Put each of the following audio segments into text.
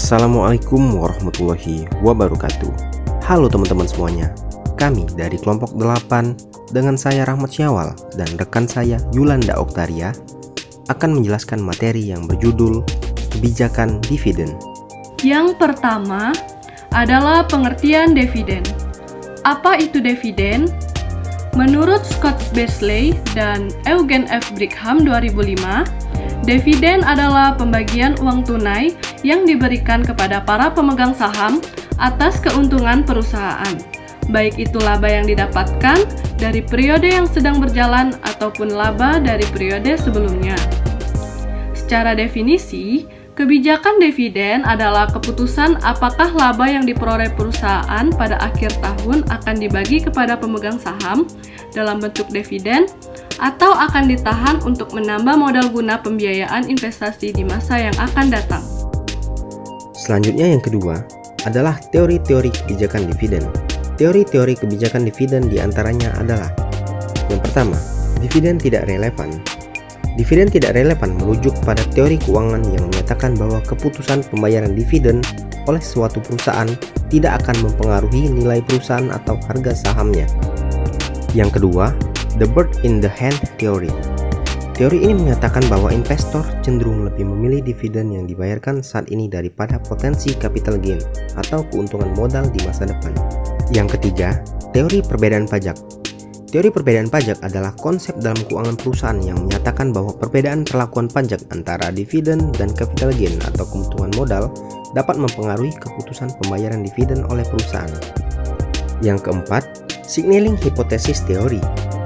Assalamualaikum warahmatullahi wabarakatuh. Halo teman-teman semuanya. Kami dari kelompok 8 dengan saya Rahmat Syawal dan rekan saya Yulanda Oktaria akan menjelaskan materi yang berjudul kebijakan dividen. Yang pertama adalah pengertian dividen. Apa itu dividen? Menurut Scott Beasley dan Eugene F. Brigham 2005, dividen adalah pembagian uang tunai yang diberikan kepada para pemegang saham atas keuntungan perusahaan, baik itu laba yang didapatkan dari periode yang sedang berjalan ataupun laba dari periode sebelumnya. Secara definisi, kebijakan dividen adalah keputusan apakah laba yang diperoleh perusahaan pada akhir tahun akan dibagi kepada pemegang saham dalam bentuk dividen atau akan ditahan untuk menambah modal guna pembiayaan investasi di masa yang akan datang. Selanjutnya yang kedua adalah teori-teori kebijakan dividen. Teori-teori kebijakan dividen diantaranya adalah: yang pertama, dividen tidak relevan. Dividen tidak relevan merujuk pada teori keuangan yang menyatakan bahwa keputusan pembayaran dividen oleh suatu perusahaan tidak akan mempengaruhi nilai perusahaan atau harga sahamnya. Yang kedua, the bird in the hand theory. Teori ini menyatakan bahwa investor cenderung lebih memilih dividen yang dibayarkan saat ini daripada potensi capital gain atau keuntungan modal di masa depan. Yang ketiga, teori perbedaan pajak. Teori perbedaan pajak adalah konsep dalam keuangan perusahaan yang menyatakan bahwa perbedaan perlakuan pajak antara dividen dan capital gain atau keuntungan modal dapat mempengaruhi keputusan pembayaran dividen oleh perusahaan. Yang keempat, signaling hypothesis theory.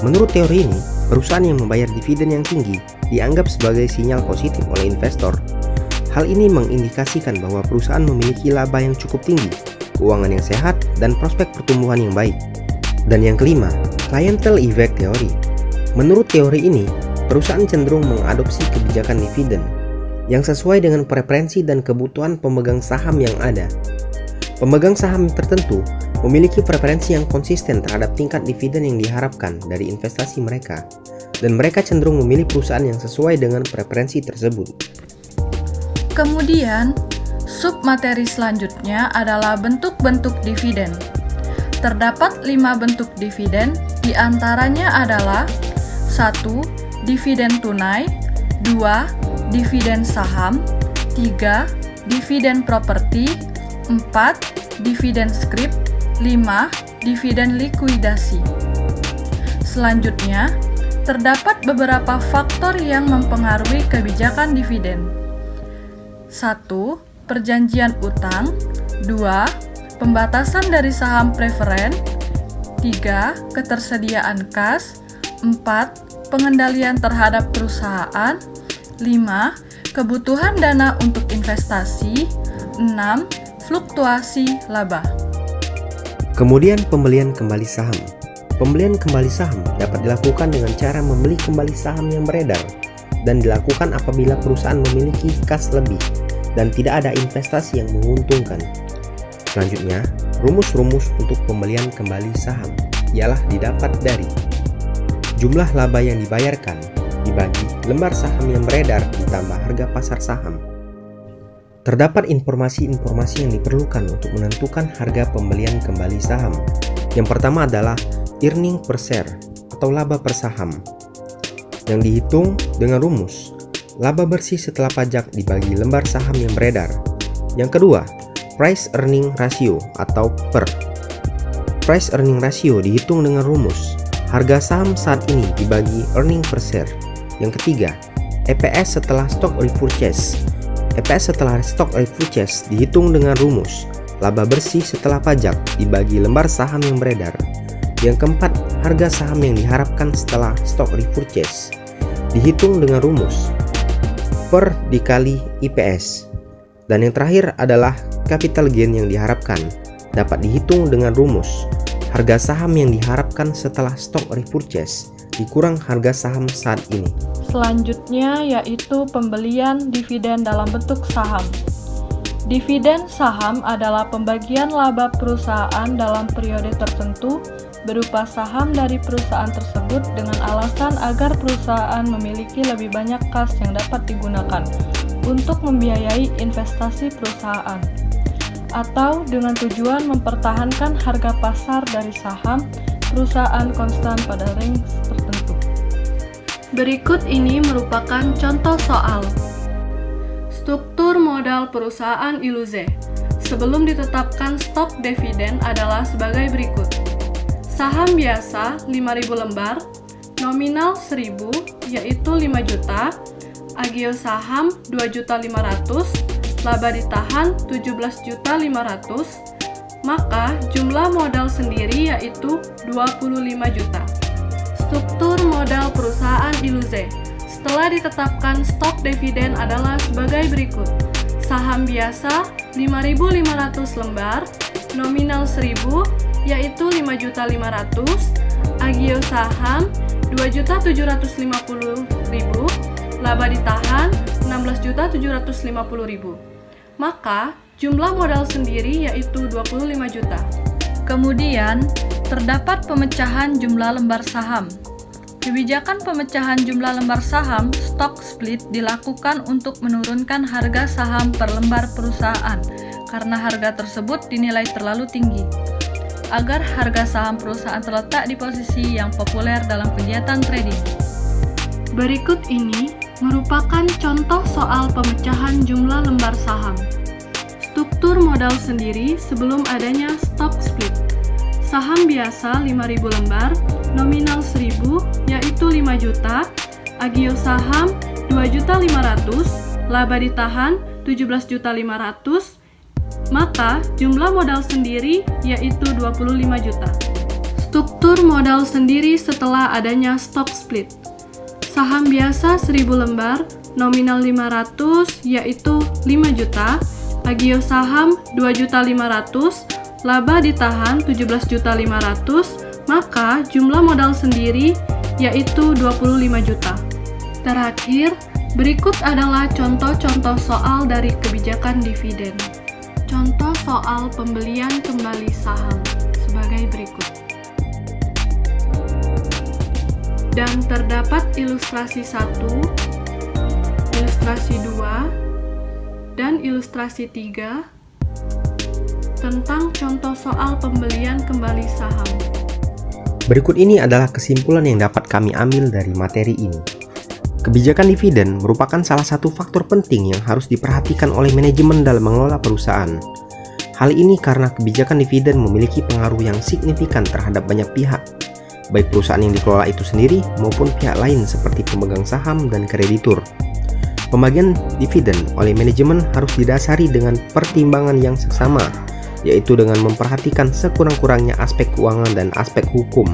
Menurut teori ini, perusahaan yang membayar dividen yang tinggi dianggap sebagai sinyal positif oleh investor. Hal ini mengindikasikan bahwa perusahaan memiliki laba yang cukup tinggi, keuangan yang sehat, dan prospek pertumbuhan yang baik. Dan yang kelima, clientele effect theory. Menurut teori ini, perusahaan cenderung mengadopsi kebijakan dividen yang sesuai dengan preferensi dan kebutuhan pemegang saham yang ada. Pemegang saham tertentu memiliki preferensi yang konsisten terhadap tingkat dividen yang diharapkan dari investasi mereka, dan mereka cenderung memilih perusahaan yang sesuai dengan preferensi tersebut. Kemudian, submateri selanjutnya adalah bentuk-bentuk dividen. Terdapat 5 bentuk dividen, diantaranya adalah 1. Dividen tunai, 2. Dividen saham, 3. Dividen properti, 4. Dividen scrip, 5. Dividen likuidasi. Selanjutnya, terdapat beberapa faktor yang mempengaruhi kebijakan dividen. 1. Perjanjian utang, 2. Pembatasan dari saham preferen, 3. Ketersediaan kas, 4. Pengendalian terhadap perusahaan, 5. Kebutuhan dana untuk investasi, 6. Fluktuasi laba. Kemudian pembelian kembali saham. Pembelian kembali saham dapat dilakukan dengan cara membeli kembali saham yang beredar dan dilakukan apabila perusahaan memiliki kas lebih dan tidak ada investasi yang menguntungkan. Selanjutnya, rumus-rumus untuk pembelian kembali saham ialah didapat dari jumlah laba yang dibayarkan dibagi lembar saham yang beredar ditambah harga pasar saham. Terdapat informasi-informasi yang diperlukan untuk menentukan harga pembelian kembali saham. Yang pertama adalah earning per share atau laba per saham, yang dihitung dengan rumus laba bersih setelah pajak dibagi lembar saham yang beredar. Yang kedua, price earning ratio atau PER. Price earning ratio dihitung dengan rumus harga saham saat ini dibagi earning per share. Yang ketiga, EPS setelah stock repurchase. EPS setelah stock repurchase dihitung dengan rumus laba bersih setelah pajak dibagi lembar saham yang beredar. Yang keempat, harga saham yang diharapkan setelah stock repurchase dihitung dengan rumus PER dikali EPS. Dan yang terakhir adalah capital gain yang diharapkan dapat dihitung dengan rumus harga saham yang diharapkan setelah stock repurchase dikurang harga saham saat ini. Selanjutnya yaitu pembelian dividen dalam bentuk saham. Dividen saham adalah pembagian laba perusahaan dalam periode tertentu berupa saham dari perusahaan tersebut dengan alasan agar perusahaan memiliki lebih banyak kas yang dapat digunakan untuk membiayai investasi perusahaan, atau dengan tujuan mempertahankan harga pasar dari saham perusahaan konstan pada range tertentu. Berikut ini merupakan contoh soal. Struktur modal perusahaan Iluze sebelum ditetapkan stok dividen adalah sebagai berikut. Saham biasa 5.000 lembar, nominal 1.000 yaitu 5 juta, agio saham 2.500.000, laba ditahan 17.500.000, maka jumlah modal sendiri yaitu 25 juta. Struktur modal perusahaan Iluze setelah ditetapkan stok dividen adalah sebagai berikut. Saham biasa 5.500 lembar, nominal 1.000 yaitu 5.500.000, agio saham 2.750.000, laba ditahan 16.750.000. Maka jumlah modal sendiri yaitu 25 juta. Kemudian terdapat pemecahan jumlah lembar saham. Kebijakan pemecahan jumlah lembar saham stock split dilakukan untuk menurunkan harga saham per lembar perusahaan karena harga tersebut dinilai terlalu tinggi, agar harga saham perusahaan terletak di posisi yang populer dalam kegiatan trading. Berikut ini merupakan contoh soal pemecahan jumlah lembar saham. Struktur modal sendiri sebelum adanya stock split. Saham biasa 5.000 lembar, nominal 1.000 yaitu 5 juta, agio saham 2.500.000, laba ditahan 17.500.000, maka jumlah modal sendiri yaitu 25 juta. Struktur modal sendiri setelah adanya stock split. Saham biasa 1.000 lembar, nominal 500 yaitu 5 juta, agio saham 2.500.000, laba ditahan 17.500.000, maka jumlah modal sendiri yaitu 25 juta. Terakhir, berikut adalah contoh-contoh soal dari kebijakan dividen. Contoh soal pembelian kembali saham sebagai berikut. Dan terdapat ilustrasi 1, ilustrasi 2, dan ilustrasi 3 tentang contoh soal pembelian kembali saham. Berikut ini adalah kesimpulan yang dapat kami ambil dari materi ini. Kebijakan dividen merupakan salah satu faktor penting yang harus diperhatikan oleh manajemen dalam mengelola perusahaan. Hal ini karena kebijakan dividen memiliki pengaruh yang signifikan terhadap banyak pihak, baik perusahaan yang dikelola itu sendiri maupun pihak lain seperti pemegang saham dan kreditur. Pembagian dividen oleh manajemen harus didasari dengan pertimbangan yang seksama, yaitu dengan memperhatikan sekurang-kurangnya aspek keuangan dan aspek hukum.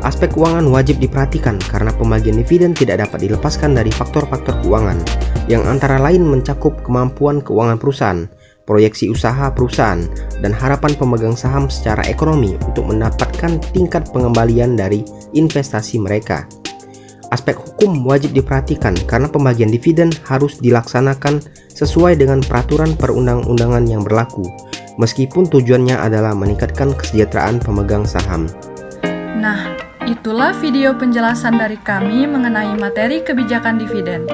Aspek keuangan wajib diperhatikan karena pembagian dividen tidak dapat dilepaskan dari faktor-faktor keuangan, yang antara lain mencakup kemampuan keuangan perusahaan, proyeksi usaha perusahaan, dan harapan pemegang saham secara ekonomi untuk mendapatkan tingkat pengembalian dari investasi mereka. Aspek hukum wajib diperhatikan karena pembagian dividen harus dilaksanakan sesuai dengan peraturan perundang-undangan yang berlaku, meskipun tujuannya adalah meningkatkan kesejahteraan pemegang saham. Nah, itulah video penjelasan dari kami mengenai materi kebijakan dividen.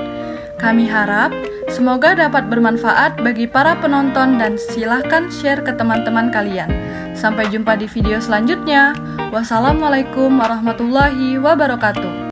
Kami harap semoga dapat bermanfaat bagi para penonton dan silahkan share ke teman-teman kalian. Sampai jumpa di video selanjutnya. Wassalamualaikum warahmatullahi wabarakatuh.